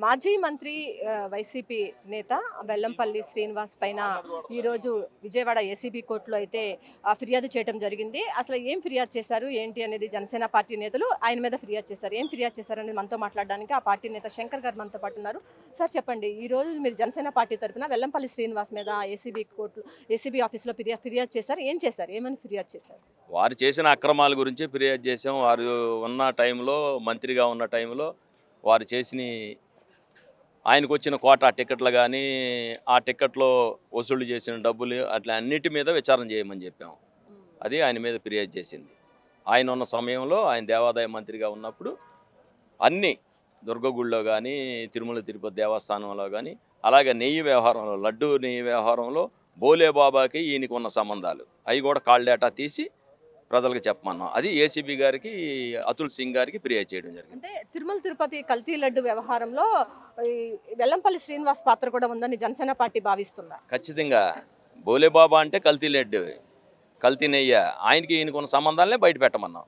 మాజీ మంత్రి వైసీపీ నేత వెల్లంపల్లి శ్రీనివాస్ పైన ఈరోజు విజయవాడ ఏసీబీ కోర్టులో అయితే ఫిర్యాదు చేయడం జరిగింది. అసలు ఏం ఫిర్యాదు చేశారు ఏంటి అనేది జనసేన పార్టీ నేతలు ఆయన మీద ఫిర్యాదు చేశారు. ఏం ఫిర్యాదు చేశారనేది మనతో మాట్లాడడానికి ఆ పార్టీ నేత శంకర్ గారు మనతో పాటు ఉన్నారు. సార్ చెప్పండి, ఈ రోజు మీరు జనసేన పార్టీ తరఫున వెల్లంపల్లి శ్రీనివాస్ మీద ఏసీబీ ఆఫీస్లో ఫిర్యాదు చేశారు. ఏం చేశారు, ఏమని ఫిర్యాదు చేశారు? వారు చేసిన అక్రమాల గురించి ఫిర్యాదు చేసాం. వారు ఉన్న టైంలో, మంత్రిగా ఉన్న టైంలో వారు చేసిన ఆయనకు వచ్చిన కోటా టికెట్లు కానీ, ఆ టికెట్లో వసూలు చేసిన డబ్బులు అట్లా అన్నిటి మీద విచారణ చేయమని చెప్పాం. అది ఆయన మీద ఫిర్యాదు చేసింది. ఆయన ఉన్న సమయంలో, ఆయన దేవాదాయ మంత్రిగా ఉన్నప్పుడు అన్నీ దుర్గగుడిలో కానీ, తిరుమల తిరుపతి దేవస్థానంలో కానీ, అలాగే నెయ్యి వ్యవహారంలో, లడ్డు నెయ్యి వ్యవహారంలో బోలేబాబాకి ఈయనకు ఉన్న సంబంధాలు అవి కూడా కాల్ డేటా తీసి ప్రజలకు చెప్పమన్నాం. అది ఏసీబీ గారికి, అతుల్ సింగ్ గారికి ఫిర్యాదు చేయడం జరిగింది. అంటే తిరుమల తిరుపతి కల్తీ లడ్డు వ్యవహారంలో ఈ వెల్లంపల్లి శ్రీనివాస్ పాత్ర కూడా ఉందని జనసేన పార్టీ భావిస్తుందా? ఖచ్చితంగా. బోలేబాబా అంటే కల్తీ లడ్డు, కల్తీ నెయ్య, ఆయనకి ఈయనకు ఉన్న సంబంధాలనే బయట పెట్టమన్నాం.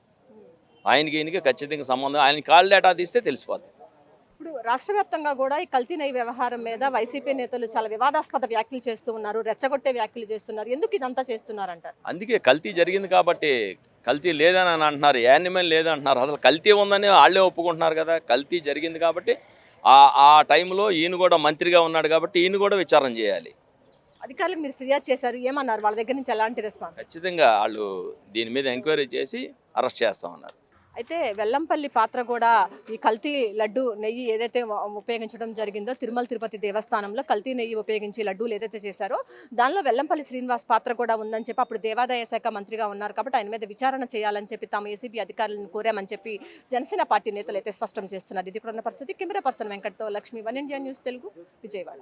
ఆయనకి ఈయనకి ఖచ్చితంగా సంబంధం, ఆయన కాల్ డేటా తీస్తే తెలిసిపోద్ది. ఇప్పుడు రాష్ట్ర వ్యాప్తంగా కూడా ఈ కల్తీ నెయ్యి వ్యవహారం మీద వైసీపీ నేతలు చాలా వివాదాస్పద వ్యాఖ్యలు చేస్తూ ఉన్నారు, రెచ్చగొట్టే వ్యాఖ్యలు చేస్తున్నారు. ఎందుకు ఇదంతా చేస్తున్నారంటారు? అందుకే కల్తీ జరిగింది కాబట్టి. కల్తీ లేదని అని అంటున్నారు, యానిమల్ లేదంటున్నారు. అసలు కల్తీ ఉందని వాళ్ళే ఒప్పుకుంటున్నారు కదా. కల్తీ జరిగింది కాబట్టి ఆ టైంలో ఈయన కూడా మంత్రిగా ఉన్నాడు కాబట్టి ఈయన కూడా విచారణ చేయాలి. అధికారులకు మీరు ఫిర్యాదు చేశారు, ఏమన్నారు? వాళ్ళ దగ్గర నుంచి ఎలాంటి రెస్పాన్స్? ఖచ్చితంగా వాళ్ళు దీని మీద ఎంక్వైరీ చేసి అరెస్ట్ చేస్తామన్నారు. అయితే వెల్లంపల్లి పాత్ర కూడా ఈ కల్తీ లడ్డు నెయ్యి ఏదైతే ఉపయోగించడం జరిగిందో, తిరుమల తిరుపతి దేవస్థానంలో కల్తీ నెయ్యి ఉపయోగించి లడ్డూలు ఏదైతే చేశారో దానిలో వెల్లంపల్లి శ్రీనివాస్ పాత్ర కూడా ఉందని చెప్పి అప్పుడు దేవాదాయ శాఖ మంత్రిగా ఉన్నారు కాబట్టి ఆయన మీద విచారణ చేయాలని చెప్పి తాము ఏసీబీ అధికారులను కోరామని చెప్పి జనసేన పార్టీ నేతలు అయితే స్పష్టం చేస్తున్నారు. ఇది కూడా పరిస్థితి. కెమెరా పర్సన్ వెంకట్తో లక్ష్మి, 1 ఇండియా న్యూస్ తెలుగు, విజయవాడ.